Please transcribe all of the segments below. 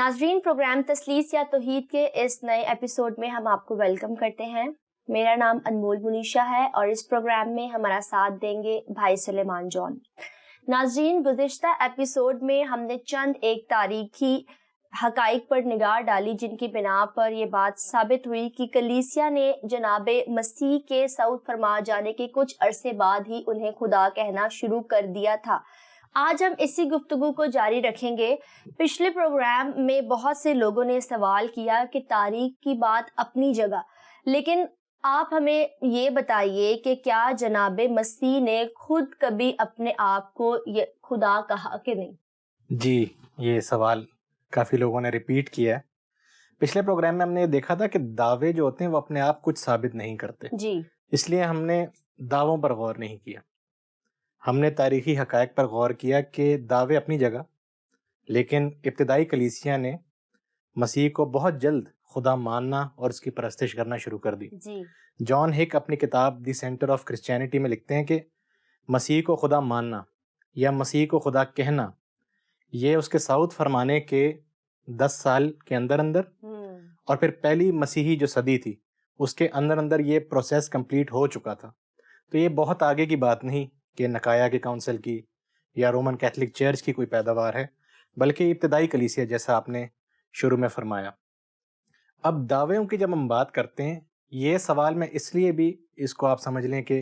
ناظرین، پروگرام تثلیث یا توحید کے اس نئے ایپیسوڈ میں ہم آپ کو ویلکم کرتے ہیں۔ میرا نام انمول منیشا ہے اور اس پروگرام میں ہمارا ساتھ دیں گے بھائی سلیمان جان۔ ناظرین، گزشتہ ایپیسوڈ میں ہم نے چند ایک تاریخی حقائق پر نگاہ ڈالی جن کی بنا پر یہ بات ثابت ہوئی کہ کلیسیا نے جناب مسیح کے صعود فرما جانے کے کچھ عرصے بعد ہی انہیں خدا کہنا شروع کر دیا تھا۔ آج ہم اسی گفتگو کو جاری رکھیں گے۔ پچھلے پروگرام میں بہت سے لوگوں نے سوال کیا کہ تاریخ کی بات اپنی جگہ، لیکن آپ ہمیں یہ بتائیے کہ کیا جناب مسیح نے خود کبھی اپنے آپ کو خدا کہا کہ نہیں؟ جی، یہ سوال کافی لوگوں نے ریپیٹ کیا ہے۔ پچھلے پروگرام میں ہم نے دیکھا تھا کہ دعوے جو ہوتے ہیں وہ اپنے آپ کچھ ثابت نہیں کرتے، جی، اس لیے ہم نے دعووں پر غور نہیں کیا۔ ہم نے تاریخی حقائق پر غور کیا کہ دعوے اپنی جگہ، لیکن ابتدائی کلیسیا نے مسیح کو بہت جلد خدا ماننا اور اس کی پرستش کرنا شروع کر دی۔ جی، جان ہک اپنی کتاب دی سینٹر آف کرسچینٹی میں لکھتے ہیں کہ مسیح کو خدا ماننا یا مسیح کو خدا کہنا یہ اس کے صعود فرمانے کے 10 سال کے اندر اور پھر پہلی مسیحی جو صدی تھی اس کے اندر یہ پروسیس کمپلیٹ ہو چکا تھا۔ تو یہ بہت آگے کی بات نہیں کہ نکایا کے کونسل کی یا رومن کیتھولک چرچ کی کوئی پیداوار ہے، بلکہ ابتدائی کلیسیا جیسا آپ نے شروع میں فرمایا۔ اب دعووں کی جب ہم بات کرتے ہیں، یہ سوال میں اس لیے بھی اس کو آپ سمجھ لیں کہ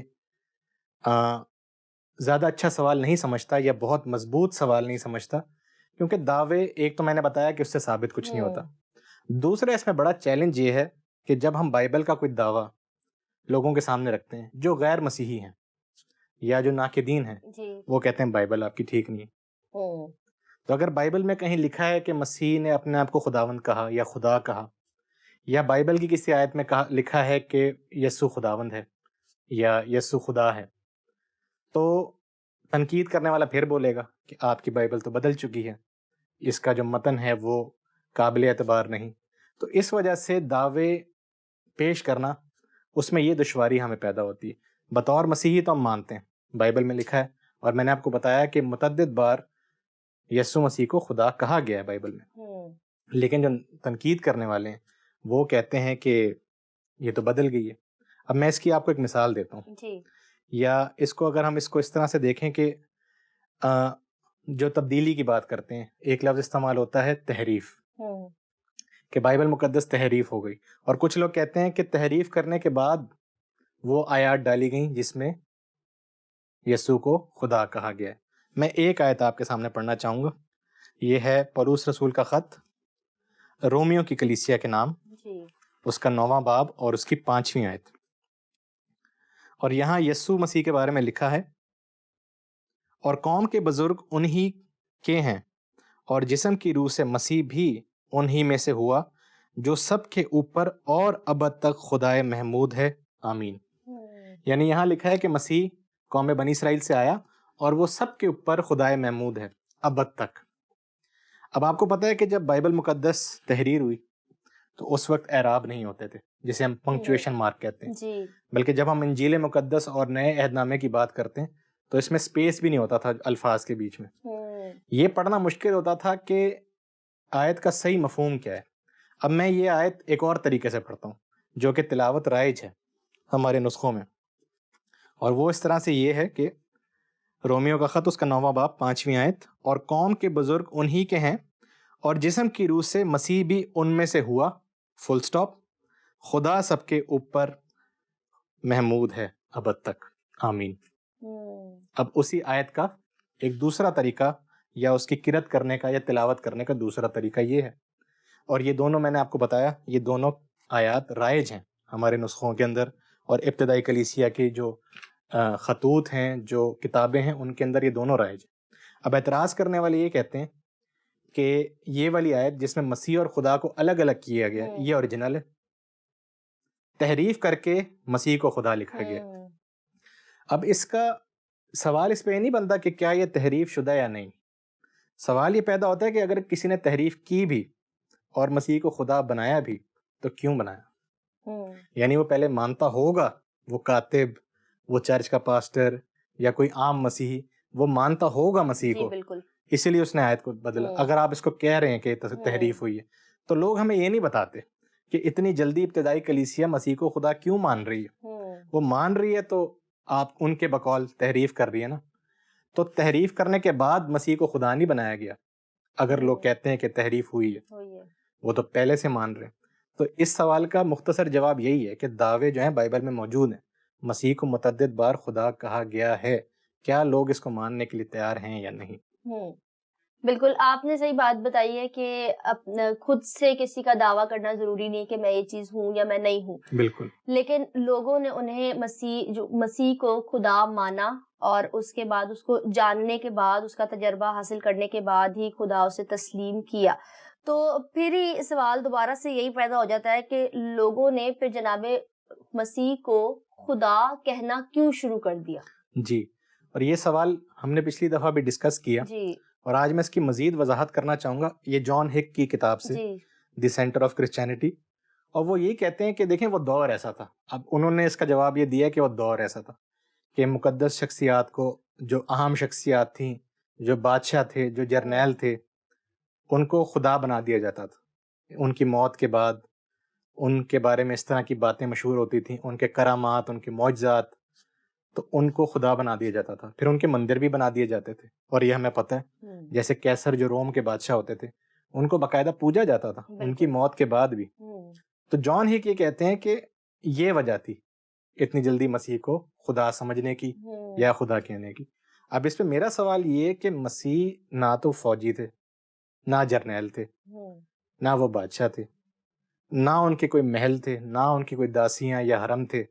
زیادہ اچھا سوال نہیں سمجھتا یا بہت مضبوط سوال نہیں سمجھتا، کیونکہ دعوے ایک تو میں نے بتایا کہ اس سے ثابت کچھ نہیں ہوتا۔ دوسرا اس میں بڑا چیلنج یہ ہے کہ جب ہم بائبل کا کوئی دعویٰ لوگوں کے سامنے رکھتے ہیں جو غیر مسیحی ہیں یا جو ناقدین ہیں، وہ کہتے ہیں بائبل آپ کی ٹھیک نہیں ہے۔ تو اگر بائبل میں کہیں لکھا ہے کہ مسیح نے اپنے آپ کو خداوند کہا یا خدا کہا، یا بائبل کی کسی آیت میں لکھا ہے کہ یسوع خداوند ہے یا یسوع خدا ہے، تو تنقید کرنے والا پھر بولے گا کہ آپ کی بائبل تو بدل چکی ہے، اس کا جو متن ہے وہ قابل اعتبار نہیں۔ تو اس وجہ سے دعوے پیش کرنا اس میں یہ دشواری ہمیں پیدا ہوتی ہے۔ بطور مسیحی تو ہم مانتے ہیں بائبل میں لکھا ہے، اور میں نے آپ کو بتایا کہ متعدد بار یسوع مسیح کو خدا کہا گیا ہے بائبل میں، لیکن جو تنقید کرنے والے ہیں وہ کہتے ہیں کہ یہ تو بدل گئی ہے۔ اب میں اس کی آپ کو ایک مثال دیتا ہوں، یا اس کو اگر ہم اس کو اس طرح سے دیکھیں کہ جو تبدیلی کی بات کرتے ہیں، ایک لفظ استعمال ہوتا ہے تحریف، کہ بائبل مقدس تحریف ہو گئی، اور کچھ لوگ کہتے ہیں کہ تحریف کرنے کے بعد وہ آیات ڈالی گئیں جس میں یسوع کو خدا کہا گیا ہے۔ میں ایک آیت آپ کے سامنے پڑھنا چاہوں گا، یہ ہے پولس رسول کا خط رومیو کی کلیسیا کے نام، اس کا 9واں باب اور اس کی 5ویں آیت۔ اور یہاں یسوع مسیح کے بارے میں لکھا ہے، اور قوم کے بزرگ انہی کے ہیں، اور جسم کی روح سے مسیح بھی انہی میں سے ہوا، جو سب کے اوپر اور ابد تک خدائے محمود ہے، آمین۔ یعنی یہاں لکھا ہے کہ مسیح قوم بنی اسرائیل سے آیا اور وہ سب کے اوپر خدائے محمود ہے ابد تک۔ اب آپ کو پتہ ہے کہ جب بائبل مقدس تحریر ہوئی تو اس وقت اعراب نہیں ہوتے تھے جسے ہم پنکچویشن مارک کہتے ہیں، بلکہ جب ہم انجیل مقدس اور نئے عہد نامے کی بات کرتے ہیں تو اس میں سپیس بھی نہیں ہوتا تھا الفاظ کے بیچ میں۔ یہ پڑھنا مشکل ہوتا تھا کہ آیت کا صحیح مفہوم کیا ہے۔ اب میں یہ آیت ایک اور طریقے سے پڑھتا ہوں جو کہ تلاوت رائج ہے ہمارے نسخوں میں، اور وہ اس طرح سے یہ ہے کہ رومیو کا خط اس کا 9واں باب 5ویں آیت، اور قوم کے بزرگ انہی کے ہیں اور جسم کی روح سے مسیح بھی ان میں سے ہوا، فل سٹاپ، خدا سب کے اوپر محمود ہے ابد تک، آمین۔ اب اسی آیت کا ایک دوسرا طریقہ یا اس کی قرأت کرنے کا یا تلاوت کرنے کا دوسرا طریقہ یہ ہے، اور یہ دونوں میں نے آپ کو بتایا یہ دونوں آیات رائج ہیں ہمارے نسخوں کے اندر، اور ابتدائی کلیسیا کے جو خطوط ہیں، جو کتابیں ہیں، ان کے اندر یہ دونوں رائج ہیں۔ اب اعتراض کرنے والے یہ کہتے ہیں کہ یہ والی آیت جس میں مسیح اور خدا کو الگ الگ کیا گیا یہ اوریجنل ہے، تحریف کر کے مسیح کو خدا لکھا گیا۔ اب اس کا سوال اس پہ یہ نہیں بنتا کہ کیا یہ تحریف شدہ یا نہیں، سوال یہ پیدا ہوتا ہے کہ اگر کسی نے تحریف کی بھی اور مسیح کو خدا بنایا بھی تو کیوں بنایا؟ یعنی وہ پہلے مانتا ہوگا، وہ کاتب، وہ چرچ کا پاسٹر یا کوئی عام مسیحی، وہ مانتا ہوگا مسیح کو، اسی لیے اس نے آیت کو بدلا. اگر آپ اس کو کہہ رہے ہیں کہ تحریف ہوئی ہے تو لوگ ہمیں یہ نہیں بتاتے کہ اتنی جلدی ابتدائی کلیسیا مسیح کو خدا کیوں مان رہی ہے. وہ مان رہی ہے تو آپ ان کے بقول تحریف کر رہی ہے نا. تو تحریف کرنے کے بعد مسیح کو خدا نہیں بنایا گیا. اگر لوگ کہتے ہیں کہ تحریف ہوئی ہے وہ تو پہلے سے مان رہے ہیں. تو اس سوال کا مختصر جواب یہی ہے کہ دعوے جو ہیں بائبل میں موجود ہیں. مسیح کو متعدد بار خدا کہا گیا ہے. کیا لوگ اس کو ماننے کے لیے تیار ہیں یا نہیں؟ بالکل آپ نے صحیح بات بتائی ہے کہ خود سے کسی کا دعویٰ کرنا ضروری نہیں کہ میں یہ چیز ہوں یا میں نہیں ہوں. بالکل. لیکن لوگوں نے انہیں مسیح کو خدا مانا اور اس کے بعد اس کو جاننے کے بعد اس کا تجربہ حاصل کرنے کے بعد ہی خدا اسے تسلیم کیا. تو پھر ہی سوال دوبارہ سے یہی پیدا ہو جاتا ہے کہ لوگوں نے پھر جناب مسیح کو خدا کہنا کیوں شروع کر دیا. جی اور یہ سوال ہم نے پچھلی دفعہ بھی ڈسکس کیا جی اور آج میں اس کی مزید وضاحت کرنا چاہوں گا. یہ جان ہک کی کتاب سے دی سینٹر آف کرسچینٹی. اور وہ یہی کہتے ہیں کہ دیکھیں وہ دور ایسا تھا. اب انہوں نے اس کا جواب یہ دیا کہ وہ دور ایسا تھا کہ مقدس شخصیات کو، جو اہم شخصیات تھیں، جو بادشاہ تھے، جو جرنیل تھے، ان کو خدا بنا دیا جاتا تھا. ان کی موت کے بعد ان کے بارے میں اس طرح کی باتیں مشہور ہوتی تھیں، ان کے کرامات، ان کے معجزات، تو ان کو خدا بنا دیا جاتا تھا. پھر ان کے مندر بھی بنا دیے جاتے تھے. اور یہ ہمیں پتہ ہے جیسے کیسر جو روم کے بادشاہ ہوتے تھے ان کو باقاعدہ پوجا جاتا تھا ان کی موت کے بعد بھی. تو جان ہی یہ کہتے ہیں کہ یہ وجہ تھی اتنی جلدی مسیح کو خدا سمجھنے کی یا خدا کہنے کی. اب اس پہ میرا سوال یہ کہ مسیح نہ تو فوجی تھے، نہ جرنیل تھے، نہ وہ بادشاہ تھے، نہ ان کے کوئی محل تھے، نہ ان کی کوئی داسیاں یا حرم تھے،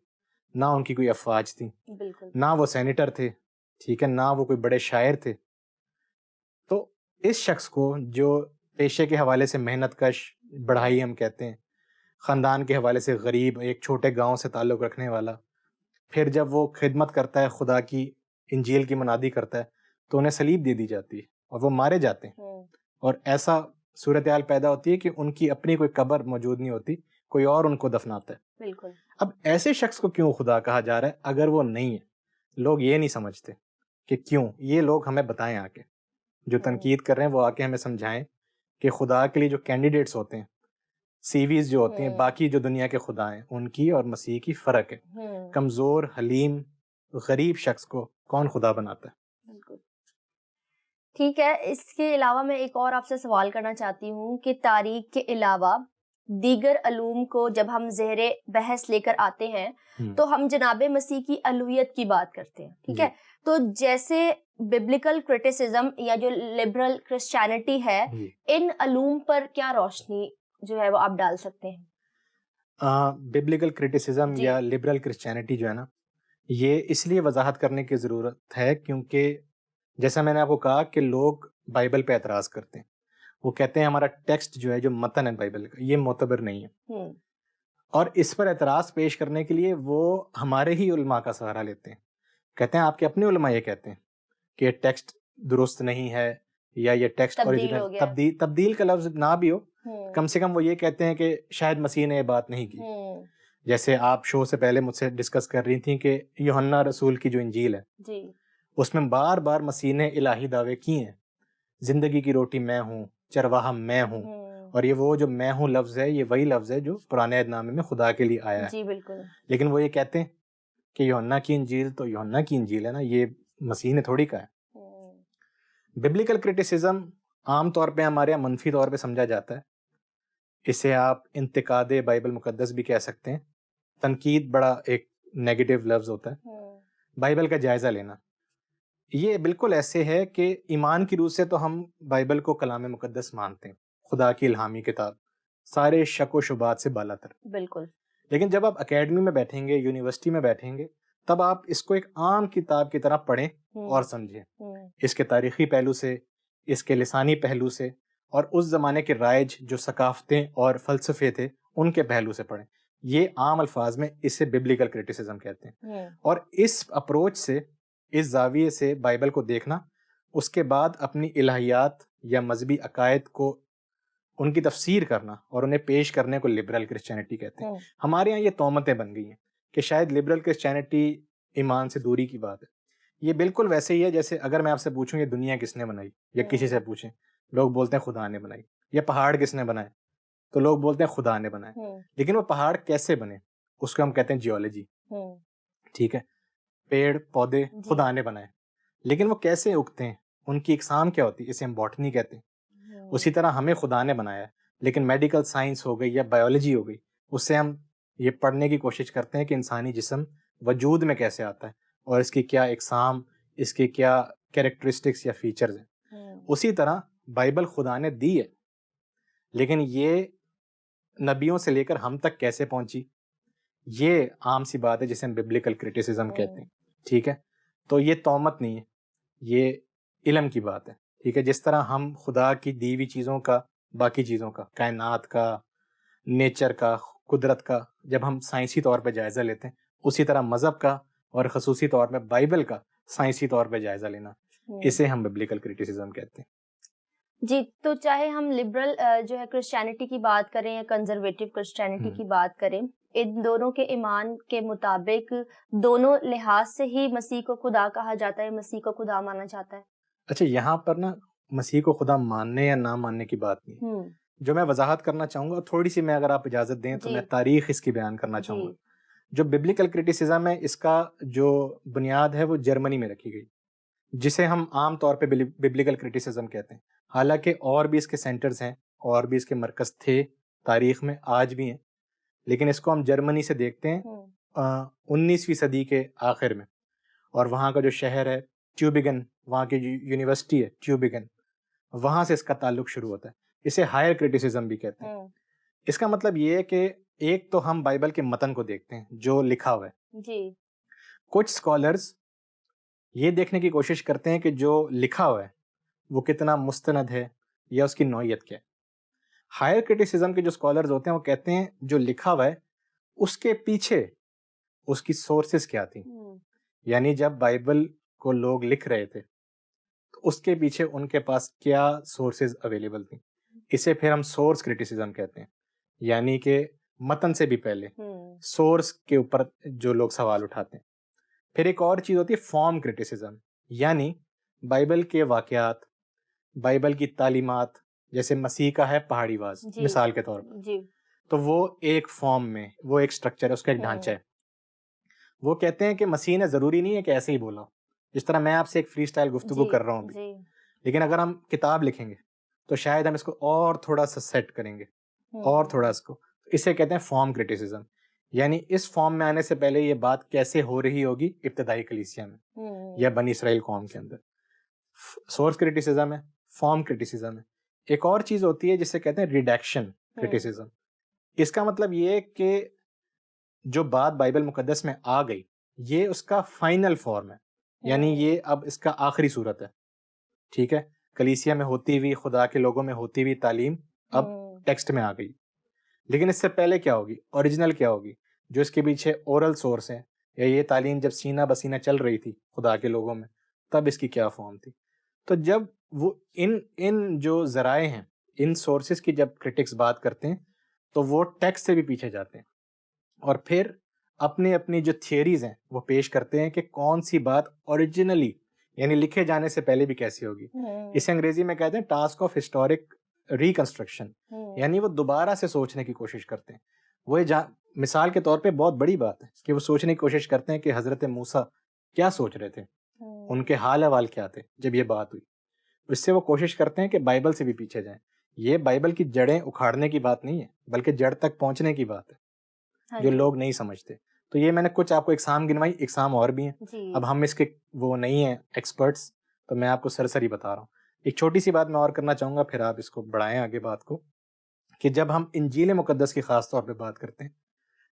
نہ ان کی کوئی افواج تھی، نہ وہ سینیٹر تھے، ٹھیک ہے، نہ وہ کوئی بڑے شاعر تھے. تو اس شخص کو جو پیشے کے حوالے سے محنت کش، بڑھائی ہم کہتے ہیں، خاندان کے حوالے سے غریب، ایک چھوٹے گاؤں سے تعلق رکھنے والا، پھر جب وہ خدمت کرتا ہے، خدا کی انجیل کی منادی کرتا ہے تو انہیں صلیب دے دی جاتی ہے اور وہ مارے جاتے ہیں. اور ایسا صورتحال پیدا ہوتی ہے کہ ان کی اپنی کوئی قبر موجود نہیں ہوتی، کوئی اور ان کو دفناتا ہے. بالکل. اب ایسے شخص کو کیوں خدا کہا جا رہا ہے اگر وہ نہیں ہے؟ لوگ یہ نہیں سمجھتے کہ کیوں. یہ لوگ ہمیں بتائیں، آ کے جو تنقید کر رہے ہیں وہ آ کے ہمیں سمجھائیں کہ خدا کے لیے جو کینڈیڈیٹس ہوتے ہیں، سی ویز جو ہوتی ہیں باقی جو دنیا کے خدا ہیں ان کی اور مسیح کی فرق ہے. کمزور، حلیم، غریب شخص کو کون خدا بناتا ہے؟ بالکل ٹھیک ہے. اس کے علاوہ میں ایک اور آپ سے سوال کرنا چاہتی ہوں کہ تاریخ کے علاوہ دیگر علوم کو جب ہم زیر بحث لے کر آتے ہیں تو ہم جناب مسیح کی الوہیت کی بات کرتے ہیں، ٹھیک ہے. تو جیسے ببلیکل کرٹیسزم یا جو لبرل کرسچینٹی ہے، ان علوم پر کیا روشنی جو ہے وہ آپ ڈال سکتے ہیں؟ ببلیکل کرٹیسزم یا لبرل کرسچینٹی جو ہے نا، یہ اس لیے وضاحت کرنے کی ضرورت ہے کیونکہ جیسا میں نے آپ کو کہا کہ لوگ بائبل پہ اعتراض کرتے ہیں. وہ کہتے ہیں ہمارا ٹیکسٹ جو ہے، جو متن ہے بائبل کا، یہ معتبر نہیں ہے. اور اس پر اعتراض پیش کرنے کے لیے وہ ہمارے ہی علماء کا سہارا لیتے ہیں. کہتے ہیں آپ کے اپنے علماء یہ کہتے ہیں کہ یہ ٹیکسٹ درست نہیں ہے یا یہ ٹیکسٹ اوریجنل، تبدیل کا لفظ نہ بھی ہو، کم سے کم وہ یہ کہتے ہیں کہ شاید مسیح نے یہ بات نہیں کی. جیسے آپ شو سے پہلے مجھ سے ڈسکس کر رہی تھیں کہ یوحنا رسول کی جو انجیل ہے اس میں بار بار مسیح نے الہی دعوے کیے ہیں. زندگی کی روٹی میں ہوں، چرواہا میں ہوں. اور یہ وہ جو میں ہوں لفظ ہے، یہ وہی لفظ ہے جو پرانے عہد نامے میں خدا کے لیے آیا ہے. جی بالکل. لیکن وہ یہ کہتے ہیں کہ یوحنا کی انجیل تو یوحنا کی انجیل ہے نا، یہ مسیح نے تھوڑی کہا ہے. ببلیکل کرٹیسزم عام طور پہ ہمارے یہاں منفی طور پہ سمجھا جاتا ہے. اسے آپ انتقاد بائبل مقدس بھی کہہ سکتے ہیں. تنقید بڑا ایک نیگیٹو لفظ ہوتا ہے. بائبل کا جائزہ لینا، یہ بالکل ایسے ہے کہ ایمان کی روح سے تو ہم بائبل کو کلام مقدس مانتے ہیں، خدا کی الہامی کتاب، سارے شک و شبہات سے بالا تر. بالکل. لیکن جب آپ اکیڈمی میں بیٹھیں گے، یونیورسٹی میں بیٹھیں گے، تب آپ اس کو ایک عام کتاب کی طرح پڑھیں اور سمجھیں. اس کے تاریخی پہلو سے، اس کے لسانی پہلو سے، اور اس زمانے کے رائج جو ثقافتیں اور فلسفے تھے ان کے پہلو سے پڑھیں. یہ عام الفاظ میں اسے ببلیکل کرٹیسزم کہتے ہیں. اور اس اپروچ سے، اس زاویے سے بائبل کو دیکھنا، اس کے بعد اپنی الہیات یا مذہبی عقائد کو ان کی تفسیر کرنا اور انہیں پیش کرنے کو لبرل کرسچینٹی کہتے ہیں. ہمارے ہاں یہ تہمتیں بن گئی ہیں کہ شاید لبرل کرسچینٹی ایمان سے دوری کی بات ہے. یہ بالکل ویسے ہی ہے جیسے اگر میں آپ سے پوچھوں یہ دنیا کس نے بنائی, یا کسی سے پوچھیں, لوگ بولتے ہیں خدا نے بنائی. یہ پہاڑ کس نے بنائے, تو لوگ بولتے ہیں خدا نے بنائے. لیکن وہ پہاڑ کیسے بنے, اس کو ہم کہتے ہیں جیولوجی. ٹھیک ہے, پیڑ پودے خدا نے بنائے, لیکن وہ کیسے اگتے ہیں, ان کی اقسام کیا ہوتی ہے, اسے ہم باٹنی کہتے ہیں. اسی طرح ہمیں خدا نے بنایا ہے, لیکن میڈیکل سائنس ہو گئی یا بایولوجی ہو گئی, اس سے ہم یہ پڑھنے کی کوشش کرتے ہیں کہ انسانی جسم وجود میں کیسے آتا ہے, اور اس کی کیا اقسام, اس کے کیا کیریکٹرسٹکس یا فیچرز ہیں. اسی طرح بائبل خدا نے دی ہے, لیکن یہ نبیوں سے لے کر ہم تک کیسے پہنچی, یہ عام سی بات ہے جسے ہم ببلیکل کرٹیسزم کہتے ہیں. ٹھیک ہے, تو یہ تہمت نہیں ہے, یہ علم کی بات ہے. ٹھیک ہے, جس طرح ہم خدا کی دی ہوئی چیزوں کا, باقی چیزوں کا, کائنات کا, نیچر کا, قدرت کا جب ہم سائنسی طور پہ جائزہ لیتے ہیں, اسی طرح مذہب کا اور خصوصی طور پہ بائبل کا سائنسی طور پہ جائزہ لینا, اسے ہم ببلیکل کرٹیسزم کہتے ہیں. جی, تو چاہے ہم لبرل جو ہے کرسچینٹی کی بات کریں یا کنزرویٹو کرسچینٹی کی بات کریں, ان دونوں کے ایمان کے مطابق دونوں لحاظ سے ہی مسیح کو خدا کہا جاتا ہے, مسیح کو خدا مانا جاتا ہے. اچھا, یہاں پر نا مسیح کو خدا ماننے یا نہ ماننے کی بات نہیں, جو میں وضاحت کرنا چاہوں گا, تھوڑی سی میں اگر آپ اجازت دیں تو میں تاریخ اس کی بیان کرنا چاہوں گا. جو ببلیکل کرٹیسزم ہے, اس کا جو بنیاد ہے وہ جرمنی میں رکھی گئی, جسے ہم عام طور پہ ببلیکل کرٹیسزم کہتے ہیں. حالانکہ اور بھی اس کے سینٹرز ہیں, اور بھی اس کے مرکز تھے تاریخ میں, آج بھی ہیں, لیکن اس کو ہم جرمنی سے دیکھتے ہیں 19ویں صدی کے آخر میں. اور وہاں کا جو شہر ہے ٹیوبیگن, وہاں کی جو یونیورسٹی ہے ٹیوبیگن, وہاں سے اس کا تعلق شروع ہوتا ہے. اسے ہائر کرٹیسزم بھی کہتے ہیں. اس کا مطلب یہ ہے کہ ایک تو ہم بائبل کے متن کو دیکھتے ہیں جو لکھا ہوا ہے. جی, کچھ اسکالرز یہ دیکھنے کی کوشش کرتے ہیں کہ جو لکھا ہوا ہے وہ کتنا مستند ہے یا اس کی نوعیت کیا ہے. ہائر کرٹیسزم کے جو اسکالرز ہوتے ہیں وہ کہتے ہیں جو لکھا ہوا ہے اس کے پیچھے اس کی سورسز کیا تھی, یعنی جب بائبل کو لوگ لکھ رہے تھے تو اس کے پیچھے ان کے پاس کیا سورسز اویلیبل تھیں. اسے پھر ہم سورس کرٹیسزم کہتے ہیں, یعنی کہ متن سے بھی پہلے سورس کے اوپر جو لوگ سوال اٹھاتے ہیں. پھر ایک اور چیز ہوتی ہے فارم کرٹیسزم, یعنی بائبل کے واقعات, بائبل کی تعلیمات, جیسے مسیح کا ہے پہاڑی واز مثال کے طور پر, تو وہ ایک فارم میں, وہ ایک سٹرکچر ہے, اس کا ایک ڈھانچہ ہے. وہ کہتے ہیں کہ مسیح نے ضروری نہیں ہے کہ ایسے ہی بولا, جس طرح میں آپ سے ایک فری اسٹائل گفتگو کر رہا ہوں, لیکن اگر ہم کتاب لکھیں گے تو شاید ہم اس کو اور تھوڑا سا سیٹ کریں گے, اور تھوڑا اس کو, اسے کہتے ہیں فارم کرٹیسزم. یعنی اس فارم میں آنے سے پہلے یہ بات کیسے ہو رہی ہوگی ابتدائی کلیسیا میں یا بنی اسرائیل قوم کے اندر. سورس کرٹیسزم ہے, فارم کرٹیسزم ہے. ایک اور چیز ہوتی ہے جسے کہتے ہیں ریڈیکشن کرٹیسزم. اس کا مطلب یہ ہے کہ جو بات بائبل مقدس میں آ گئی یہ اس کا فائنل فارم ہے, یعنی یہ اب اس کا آخری صورت ہے. ٹھیک ہے, کلیسیا میں ہوتی ہوئی, خدا کے لوگوں میں ہوتی ہوئی تعلیم اب ٹیکسٹ میں آ گئی, لیکن اس سے پہلے کیا ہوگی, اوریجنل کیا ہوگی, جو اس کے پیچھے اورل سورس ہے, یا یہ تعلیم جب سینہ بسینہ چل رہی تھی خدا کے لوگوں میں تب اس کی کیا فارم تھی. تو جب وہ ان جو ذرائع ہیں, ان سورسز کی جب کرٹکس بات کرتے ہیں تو وہ ٹیکسٹ سے بھی پیچھے جاتے ہیں, اور پھر اپنی اپنی جو تھیوریز ہیں وہ پیش کرتے ہیں کہ کون سی بات اوریجنلی, یعنی لکھے جانے سے پہلے بھی کیسی ہوگی. اسے انگریزی میں کہتے ہیں ٹاسک آف ہسٹورک ریکنسٹرکشن, یعنی وہ دوبارہ سے سوچنے کی کوشش کرتے ہیں. وہ مثال کے طور پہ بہت بڑی بات ہے کہ وہ سوچنے کی کوشش کرتے ہیں کہ حضرت موسیٰ کیا سوچ رہے تھے, ان کے حال احوال کیا تھے جب یہ بات ہوئی. اس سے وہ کوشش کرتے ہیں کہ بائبل سے بھی پیچھے جائیں. یہ بائبل کی جڑیں اکھاڑنے کی بات نہیں ہے, بلکہ جڑ تک پہنچنے کی بات ہے, جو لوگ نہیں سمجھتے. تو یہ میں نے کچھ آپ کو اقسام گنوائی, اقسام اور بھی ہیں, اب ہم اس کے وہ نہیں ہیں ایکسپرٹس, تو میں آپ کو سرسری بتا رہا ہوں. ایک چھوٹی سی بات میں اور کرنا چاہوں گا, پھر آپ اس کو بڑھائیں آگے بات کو, کہ جب ہم انجیل مقدس کی خاص طور پہ بات کرتے ہیں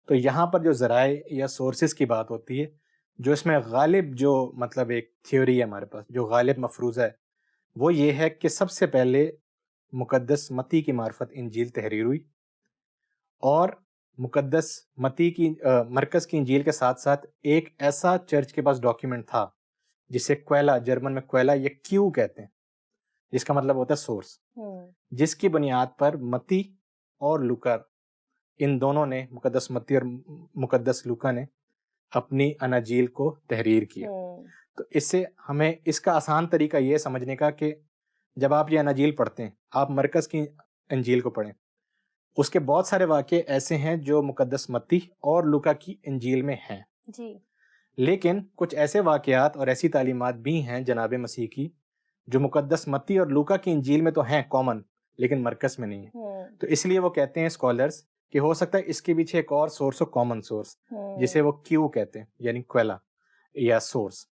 تو یہاں پر جو ذرائع یا سورسز کی بات ہوتی ہے, جو اس میں غالب جو مطلب ایک تھیوری ہے ہمارے پاس, جو غالب مفروضہ ہے, وہ یہ ہے کہ سب سے پہلے مقدس متی کی معرفت انجیل تحریر ہوئی, اور مقدس متی کی مرکز کی انجیل کے ساتھ ساتھ ایک ایسا چرچ کے پاس ڈاکیومنٹ تھا جسے کوئلہ, جرمن میں کوئلہ یا کیو کہتے ہیں, جس کا مطلب ہوتا ہے سورس, جس کی بنیاد پر متی اور لوکا, ان دونوں نے, مقدس متی اور مقدس لوکا نے اپنی اناجیل کو تحریر کیا. تو اس سے ہمیں اس کا آسان طریقہ یہ سمجھنے کا کہ جب آپ یہ اناجیل پڑھتے ہیں، آپ مرکز کی انجیل کو پڑھیں، اس کے بہت سارے واقعے ایسے ہیں جو مقدس متی اور لوکا کی انجیل میں ہیں جی، لیکن کچھ ایسے واقعات اور ایسی تعلیمات بھی ہیں جناب مسیح کی جو مقدس متی اور لوکا کی انجیل میں تو ہیں کامن، لیکن مرکز میں نہیں ہے. تو اس لیے وہ کہتے ہیں اسکالرز کہ ہو سکتا ہے اس کے پیچھے ایک اور سورس ہو، کامن سورس، جسے وہ کیو کہتے ہیں، یعنی کویلا یا سورس.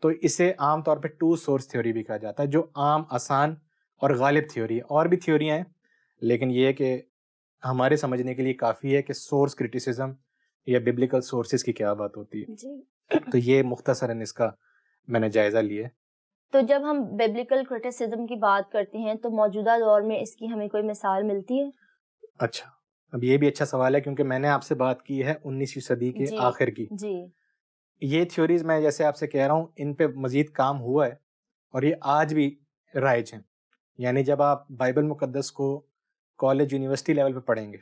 تو اسے عام طور پہ ٹو سورس تھیوری بھی کہا جاتا ہے، جو عام، آسان اور غالب تھیوری ہے. اور بھی تھیوریاں ہیں، لیکن یہ کہ ہمارے سمجھنے کے لیے کافی ہے کہ سورس کرٹیسزم یا ببلیکل سورسز کی کیا بات ہوتی ہے. جی. تو یہ مختصراً اس کا میں نے جائزہ لیا. تو جب ہم بیبلیکل کرٹیسزم کی بات کرتے ہیں تو موجودہ دور میں اس کی ہمیں کوئی مثال ملتی ہے؟ اچھا، اب یہ بھی اچھا سوال ہے کیونکہ میں نے آپ سے بات کی ہے 19ویں صدی کے آخر کی. جی. یہ تھیوریز میں جیسے آپ سے کہہ رہا ہوں، ان پہ مزید کام ہوا ہے اور یہ آج بھی رائج ہیں. یعنی جب آپ بائبل مقدس کو کالج یونیورسٹی لیول پہ پڑھیں گے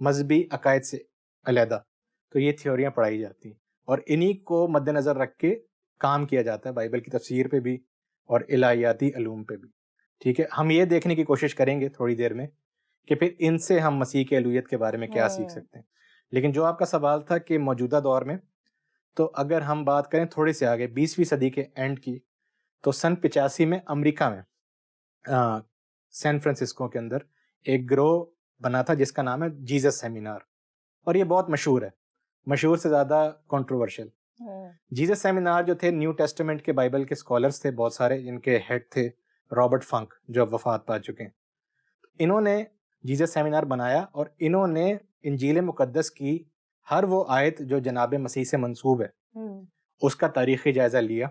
مذہبی عقائد سے علیحدہ، تو یہ تھیوریاں پڑھائی جاتی ہیں اور انہی کو مد نظر رکھ کے کام کیا جاتا ہے بائبل کی تفسیر پہ بھی اور الہیاتی علوم پہ بھی. ٹھیک ہے، ہم یہ دیکھنے کی کوشش کریں گے تھوڑی دیر میں کہ پھر ان سے ہم مسیح کی الوہیت کے بارے میں کیا سیکھ سکتے ہیں. لیکن جو آپ کا سوال تھا کہ موجودہ دور میں، تو اگر ہم بات کریں تھوڑی سے آگے 20ویں صدی کے اینڈ کی، تو سن 85 میں امریکہ میں سین فرانسسکو کے اندر ایک گروہ بنا تھا جس کا نام ہے جیزس سیمینار، اور یہ بہت مشہور ہے، مشہور سے زیادہ کنٹروورشل. جیزس سیمینار جو تھے نیو ٹیسٹمنٹ کے بائبل کے اسکالرس تھے بہت سارے، ان کے ہیڈ تھے رابرٹ فنک جو اب وفات پا چکے ہیں. انہوں نے جیزس سیمینار بنایا اور انہوں نے انجیل مقدس کی ہر وہ آیت جو جناب مسیح سے منسوب ہے اس کا تاریخی جائزہ لیا،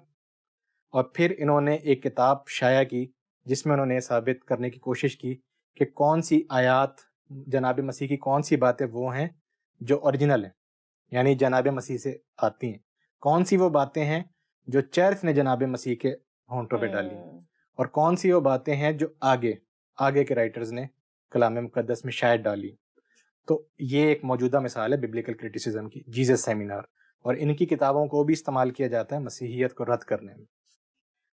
اور پھر انہوں نے ایک کتاب شائع کی جس میں انہوں نے ثابت کرنے کی کوشش کی کہ کون سی آیات جناب مسیح کی، کون سی باتیں وہ ہیں جو اوریجنل ہیں، یعنی جناب مسیح سے آتی ہیں، کون سی وہ باتیں ہیں جو چرچ نے جناب مسیح کے ہونٹوں پہ ڈالی ہیں، اور کون سی وہ باتیں ہیں جو آگے کے رائٹرز نے کلام مقدس میں شاید ڈالی. تو یہ ایک موجودہ مثال ہے ببلیکل کرٹیسزم کی، جیزس سیمینار، اور ان کی کتابوں کو بھی استعمال کیا جاتا ہے مسیحیت کو رد کرنے میں.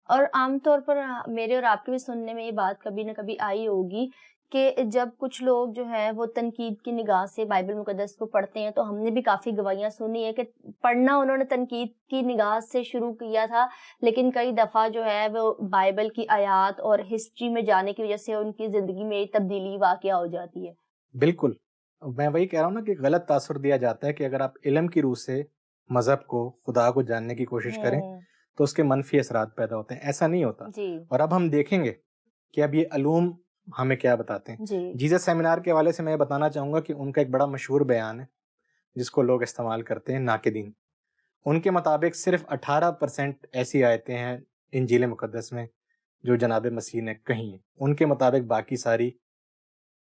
اور عام طور پر میرے اور آپ کے بھی سننے میں یہ بات کبھی نہ کبھی آئی ہوگی کہ جب کچھ لوگ جو ہیں وہ تنقید کی نگاہ سے بائبل مقدس کو پڑھتے ہیں، تو ہم نے بھی کافی گواہیاں سنی ہے کہ پڑھنا انہوں نے تنقید کی نگاہ سے شروع کیا تھا، لیکن کئی دفعہ جو ہے وہ بائبل کی آیات اور ہسٹری میں جانے کی وجہ سے ان کی زندگی میں تبدیلی واقع ہو جاتی ہے. بالکل، میں وہی کہہ رہا ہوں نا کہ غلط تاثر دیا جاتا ہے کہ اگر آپ علم کی روح سے مذہب کو، خدا کو جاننے کی کوشش کریں تو اس کے منفی اثرات پیدا ہوتے ہیں. ایسا نہیں ہوتا. اور اب ہم دیکھیں گے کہ اب یہ علوم ہمیں کیا بتاتے ہیں. جیزس سیمینار کے حوالے سے میں یہ بتانا چاہوں گا کہ ان کا ایک بڑا مشہور بیان ہے جس کو لوگ استعمال کرتے ہیں، ناقدین. ان کے مطابق صرف 18% ایسی آیتیں ہیں انجیل مقدس میں جو جناب مسیح نے کہیں ہیں. ان کے مطابق باقی ساری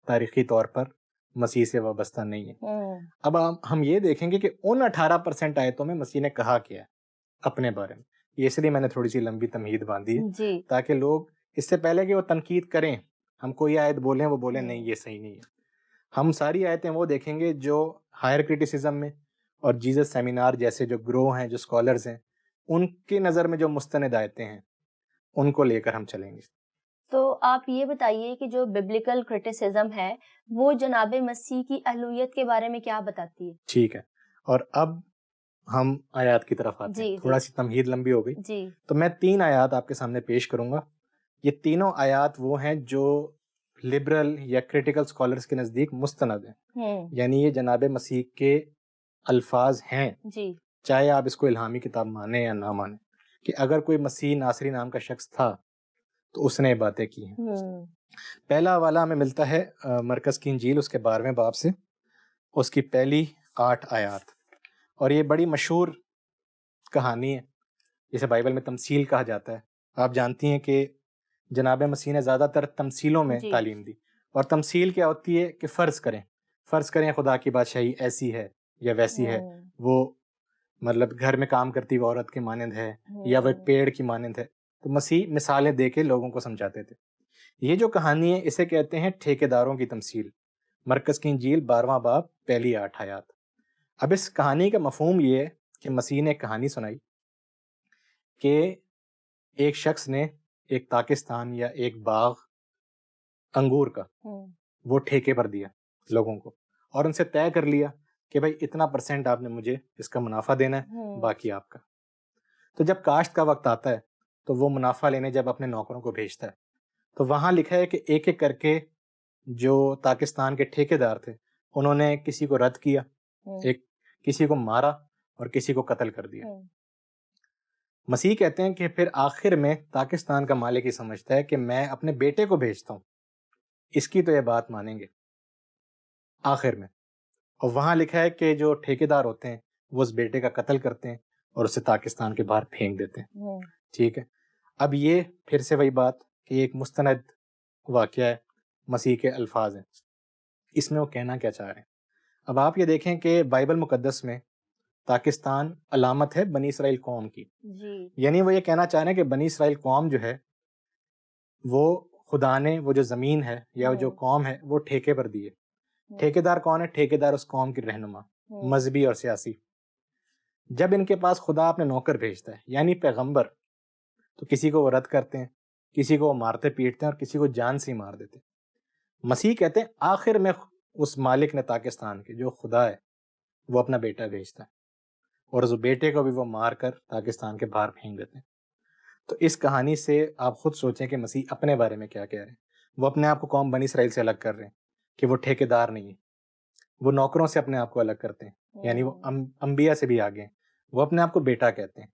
تاریخی طور پر مسیح سے وابستہ نہیں ہے. اب ہم یہ دیکھیں گے کہ ان 18% آیتوں میں مسیح نے کہا کیا ہے اپنے بارے میں. یہ اس لیے میں نے تھوڑی سی لمبی تمہید باندھی ہے تاکہ لوگ اس سے پہلے کہ وہ تنقید کریں، ہم کوئی آیت بولیں وہ بولیں نہیں یہ صحیح نہیں ہے. ہم ساری آیتیں وہ دیکھیں گے جو ہائر کرٹیسزم میں اور جیزس سیمینار جیسے جو گروہ ہیں، جو اسکالرز ہیں، ان کی نظر میں جو مستند آیتیں ہیں ان کو لے کر ہم چلیں گے. تو آپ یہ بتائیے کہ جو ببلیکل کرٹیسزم ہے وہ جناب مسیح کی الوہیت کے بارے میں کیا بتاتی ہے؟ ٹھیک ہے، اور اب ہم آیات کی طرف آتے ہیں. تھوڑا سی تمہید لمبی ہو گئی تو میں 3 آیات آپ کے سامنے پیش کروں گا. یہ تینوں آیات وہ ہیں جو لبرل یا کریٹیکل اسکالرز کے نزدیک مستند ہیں، یعنی یہ جناب مسیح کے الفاظ ہیں، چاہے آپ اس کو الہامی کتاب مانیں یا نہ مانیں، کہ اگر کوئی مسیح ناصری نام کا شخص تھا تو اس نے باتیں کی ہیں. پہلا حوالہ ہمیں ملتا ہے مرکز کی انجیل اس کے 12ویں باب سے، اس کی پہلی 8 آیات. اور یہ بڑی مشہور کہانی ہے جسے بائبل میں تمثیل کہا جاتا ہے. آپ جانتی ہیں کہ جناب مسیح نے زیادہ تر تمثیلوں میں تعلیم دی. اور تمثیل کیا ہوتی ہے کہ فرض کریں خدا کی بادشاہی ایسی ہے یا ویسی ہے، وہ مطلب گھر میں کام کرتی وہ عورت کے مانند ہے یا وہ ایک پیڑ کی مانند ہے. تو مسیح مثالیں دے کے لوگوں کو سمجھاتے تھے. یہ جو کہانی ہے اسے کہتے ہیں ٹھیکیداروں کی تمثیل. مرکز کی انجیل 12واں باب پہلی 8 آیات. اب اس کہانی کا مفہوم یہ ہے کہ مسیح نے ایک کہانی سنائی کہ ایک شخص نے ایک پاکستان یا ایک باغ انگور کا وہ ٹھیکے پر دیا لوگوں کو، اور ان سے طے کر لیا کہ بھائی اتنا % آپ نے مجھے اس کا منافع دینا ہے، باقی آپ کا۔ تو جب کاشت کا وقت آتا ہے تو وہ منافع لینے جب اپنے نوکروں کو بھیجتا ہے تو وہاں لکھا ہے کہ ایک ایک کر کے جو پاکستان کے ٹھیکیدار تھے انہوں نے کسی کو رد کیا، ایک کسی کو مارا اور کسی کو قتل کر دیا۔ مسیح کہتے ہیں کہ پھر آخر میں پاکستان کا مالک ہی سمجھتا ہے کہ میں اپنے بیٹے کو بھیجتا ہوں، اس کی تو یہ بات مانیں گے آخر میں۔ اور وہاں لکھا ہے کہ جو ٹھیکیدار ہوتے ہیں وہ اس بیٹے کا قتل کرتے ہیں اور اسے پاکستان کے باہر پھینک دیتے ہیں۔ ٹھیک ہے، اب یہ پھر سے وہی بات کہ ایک مستند واقعہ ہے، مسیح کے الفاظ ہیں، اس میں وہ کہنا کیا چاہ رہے ہیں۔ اب آپ یہ دیکھیں کہ بائبل مقدس میں پاکستان علامت ہے بنی اسرائیل قوم کی، یعنی وہ یہ کہنا چاہ رہے ہیں کہ بنی اسرائیل قوم جو ہے وہ خدا نے وہ جو زمین ہے یا جو قوم ہے وہ ٹھیکے پر دی ہے۔ ٹھیکیدار کون ہے؟ ٹھیکیدار اس قوم کی رہنما، مذہبی اور سیاسی۔ جب ان کے پاس خدا اپنے نوکر بھیجتا ہے یعنی پیغمبر، تو کسی کو وہ رد کرتے ہیں، کسی کو وہ مارتے پیٹتے ہیں اور کسی کو جان سے ہی مار دیتے ہیں۔ مسیح کہتے ہیں آخر میں اس مالک نے پاکستان کے جو خدا ہے وہ اپنا بیٹا بھیجتا ہے اور اس بیٹے کو بھی وہ مار کر پاکستان کے باہر پھینک دیتے ہیں۔ تو اس کہانی سے آپ خود سوچیں کہ مسیح اپنے بارے میں کیا کہہ رہے ہیں۔ وہ اپنے آپ کو قوم بنی اسرائیل سے الگ کر رہے ہیں کہ وہ ٹھیکیدار نہیں ہیں، وہ نوکروں سے اپنے آپ کو الگ کرتے ہیں، یعنی وہ انبیاء سے بھی آگے ہیں۔ وہ اپنے آپ کو بیٹا کہتے ہیں،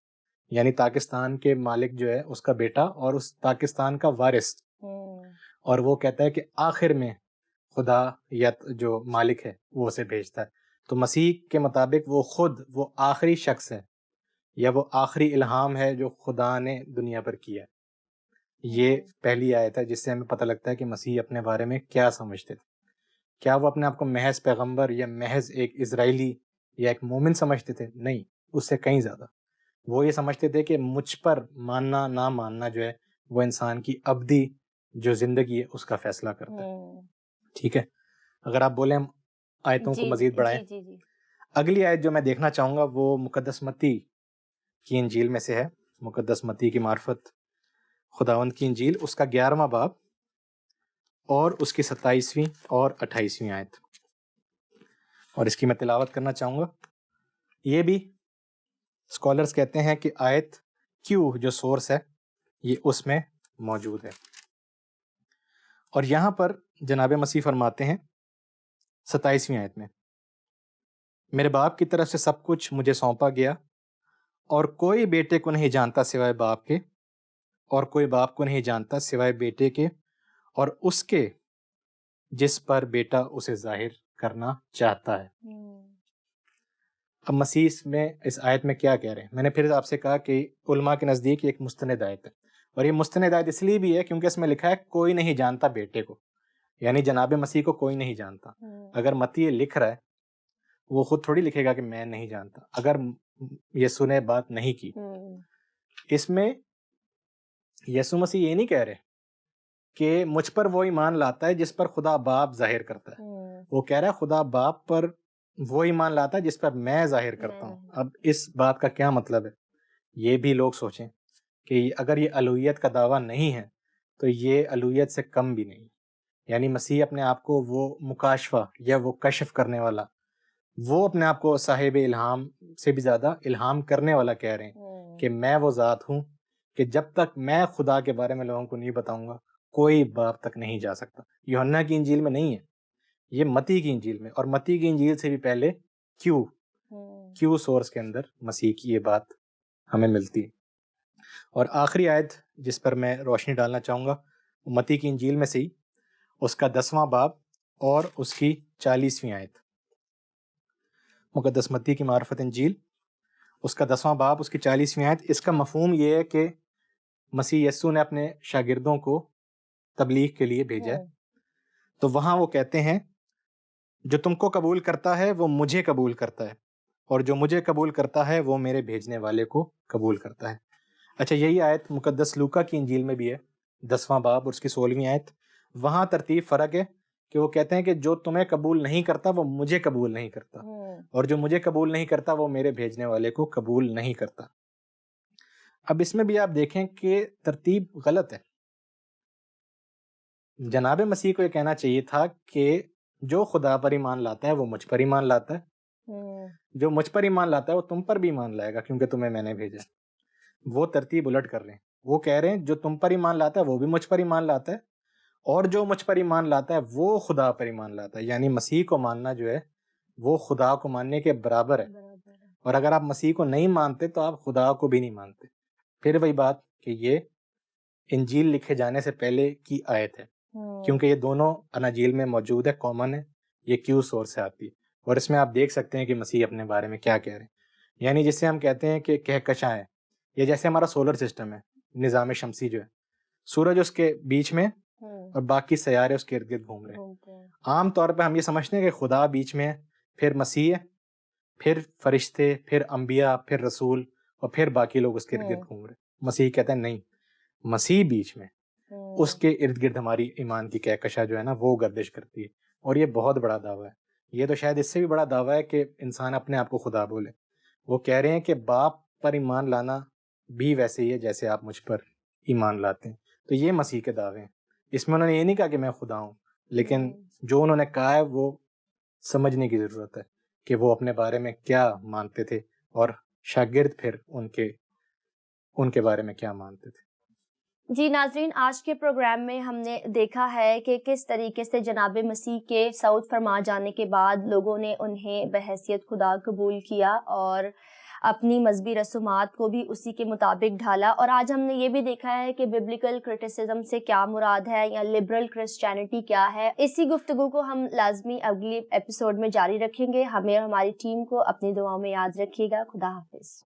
یعنی پاکستان کے مالک جو ہے اس کا بیٹا اور اس پاکستان کا وارث، اور وہ کہتا ہے کہ آخر میں خدا یا جو مالک ہے وہ اسے بھیجتا ہے۔ تو مسیح کے مطابق وہ خود وہ آخری شخص ہے یا وہ آخری الہام ہے جو خدا نے دنیا پر کیا ہے۔ یہ پہلی آیت ہے جس سے ہمیں پتہ لگتا ہے کہ مسیح اپنے بارے میں کیا سمجھتے تھے۔ کیا وہ اپنے آپ کو محض پیغمبر یا محض ایک اسرائیلی یا ایک مومن سمجھتے تھے؟ نہیں، اس سے کہیں زیادہ۔ وہ یہ سمجھتے تھے کہ مجھ پر ماننا نہ ماننا جو ہے وہ انسان کی ابدی جو زندگی ہے اس کا فیصلہ کرتا ہے۔ ٹھیک ہے، اگر آپ بولیں ہم آیتوں کو مزید بڑھائیں۔ اگلی آیت جو میں دیکھنا چاہوں گا وہ مقدس متی کی انجیل میں سے ہے، مقدس متی کی معرفت خداوند کی انجیل، اس کا 11واں باب اور اس کی 27ویں اور 28ویں آیت، اور اس کی میں تلاوت کرنا چاہوں گا۔ یہ بھی اسکالرز کہتے ہیں کہ آیت کیو جو سورس ہے یہ اس میں موجود ہے، اور یہاں پر جناب مسیح فرماتے ہیں 27ویں آیت میں، میرے باپ کی طرف سے سب کچھ مجھے سونپا گیا، اور کوئی بیٹے کو نہیں جانتا سوائے باپ کے، اور کوئی باپ کو نہیں جانتا سوائے بیٹے کے اور اس کے جس پر بیٹا اسے ظاہر کرنا چاہتا ہے۔ اب مسیح میں اس آیت میں کیا کہہ رہے ہیں؟ میں نے پھر آپ سے کہا کہ علماء کے نزدیک ایک مستند آیت ہے، اور یہ مستند آیت اس لیے بھی ہے کیونکہ اس میں لکھا ہے کوئی نہیں جانتا بیٹے کو، یعنی جناب مسیح کو کوئی نہیں جانتا۔ اگر متی یہ لکھ رہا ہے وہ خود تھوڑی لکھے گا کہ میں نہیں جانتا، اگر یسوع نے بات نہیں کی۔ اس میں یسوع مسیح یہ نہیں کہہ رہے کہ مجھ پر وہ ایمان لاتا ہے جس پر خدا باپ ظاہر کرتا ہے، وہ کہہ رہا ہے خدا باپ پر وہ ایمان لاتا ہے جس پر میں ظاہر کرتا ہوں۔ اب اس بات کا کیا مطلب ہے؟ یہ بھی لوگ سوچیں کہ اگر یہ الوہیت کا دعویٰ نہیں ہے تو یہ الوہیت سے کم بھی نہیں، یعنی مسیح اپنے آپ کو وہ مکاشفہ یا وہ کشف کرنے والا، وہ اپنے آپ کو صاحب الہام سے بھی زیادہ الہام کرنے والا کہہ رہے ہیں کہ میں وہ ذات ہوں کہ جب تک میں خدا کے بارے میں لوگوں کو نہیں بتاؤں گا کوئی باپ تک نہیں جا سکتا۔ یوحنا کی انجیل میں نہیں ہے، یہ متی کی انجیل میں، اور متی کی انجیل سے بھی پہلے کیو سورس کے اندر مسیح کی یہ بات ہمیں ملتی ہے۔ اور آخری آیت جس پر میں روشنی ڈالنا چاہوں گا متی کی انجیل میں سے ہی، اس کا 10واں باب اور اس کی 40ویں آیت، مقدس متی کی معرفت انجیل، اس کا 10واں باب اس کی 40ویں آیت۔ اس کا مفہوم یہ ہے کہ مسیح یسوع نے اپنے شاگردوں کو تبلیغ کے لیے بھیجا ہے، تو وہاں وہ کہتے ہیں جو تم کو قبول کرتا ہے وہ مجھے قبول کرتا ہے، اور جو مجھے قبول کرتا ہے وہ میرے بھیجنے والے کو قبول کرتا ہے۔ اچھا، یہی آیت مقدس لوکا کی انجیل میں بھی ہے، 10واں باب اور اس کی 16ویں آیت۔ وہاں ترتیب فرق ہے کہ وہ کہتے ہیں کہ جو تمہیں قبول نہیں کرتا وہ مجھے قبول نہیں کرتا، اور جو مجھے قبول نہیں کرتا وہ میرے بھیجنے والے کو قبول نہیں کرتا۔ اب اس میں بھی آپ دیکھیں کہ ترتیب غلط ہے. جناب مسیح کو یہ کہنا چاہیے تھا کہ جو خدا پر ایمان لاتا ہے وہ مجھ پر ایمان لاتا ہے, جو مجھ پر ایمان لاتا ہے وہ تم پر بھی ایمان لائے گا کیونکہ تمہیں میں نے بھیجا. وہ ترتیب الٹ کر رہے ہیں. وہ کہہ رہے ہیں جو تم پر ایمان لاتا ہے وہ بھی مجھ پر ایمان لاتا ہے, اور جو مجھ پر ایمان لاتا ہے وہ خدا پر ایمان لاتا ہے. یعنی مسیح کو ماننا جو ہے وہ خدا کو ماننے کے برابر ہے, اور اگر آپ مسیح کو نہیں مانتے تو آپ خدا کو بھی نہیں مانتے. پھر وہی بات کہ یہ انجیل لکھے جانے سے پہلے کی آیت ہے, کیونکہ یہ دونوں اناجیل میں موجود ہے, کامن ہے, یہ کیو سورس سے آتی ہے. اور اس میں آپ دیکھ سکتے ہیں کہ مسیح اپنے بارے میں کیا کہہ رہے ہیں. یعنی جسے ہم کہتے ہیں کہ کہکشاں ہے, یہ جیسے ہمارا سولر سسٹم ہے, نظام شمسی جو ہے, سورج اس کے بیچ میں اور باقی سیارے اس کے ارد گرد گھوم رہے ہیں. عام طور پہ ہم یہ سمجھتے ہیں کہ خدا بیچ میں ہے, پھر مسیح ہے, پھر فرشتے, پھر انبیاء, پھر رسول, اور پھر باقی لوگ اس کے ارد گرد گھوم رہے ہیں. مسیح کہتے ہیں نہیں, مسیح بیچ میں, اس کے ارد گرد ہماری ایمان کی کہکشاں جو ہے نا وہ گردش کرتی ہے. اور یہ بہت بڑا دعویٰ ہے. یہ تو شاید اس سے بھی بڑا دعویٰ ہے کہ انسان اپنے آپ کو خدا بولے. وہ کہہ رہے ہیں کہ باپ پر ایمان لانا بھی ویسے ہی ہے جیسے آپ مجھ پر ایمان لاتے ہیں. تو یہ مسیح کے دعوے ہیں. اس میں انہوں نے یہ نہیں کہا کہ میں خدا ہوں, لیکن جو انہوں نے کہا ہے وہ سمجھنے کی ضرورت ہے کہ وہ اپنے بارے میں کیا مانتے تھے اور شاگرد پھر ان کے بارے میں کیا مانتے تھے. جی ناظرین, آج کے پروگرام میں ہم نے دیکھا ہے کہ کس طریقے سے جناب مسیح کے صعود فرما جانے کے بعد لوگوں نے انہیں بحیثیت خدا قبول کیا اور اپنی مذہبی رسومات کو بھی اسی کے مطابق ڈھالا. اور آج ہم نے یہ بھی دیکھا ہے کہ ببلیکل کرٹیسزم سے کیا مراد ہے یا لبرل کرسچینٹی کیا ہے. اسی گفتگو کو ہم لازمی اگلی ایپیسوڈ میں جاری رکھیں گے. ہمیں اور ہماری ٹیم کو اپنی دعاؤں میں یاد رکھیے گا. خدا حافظ.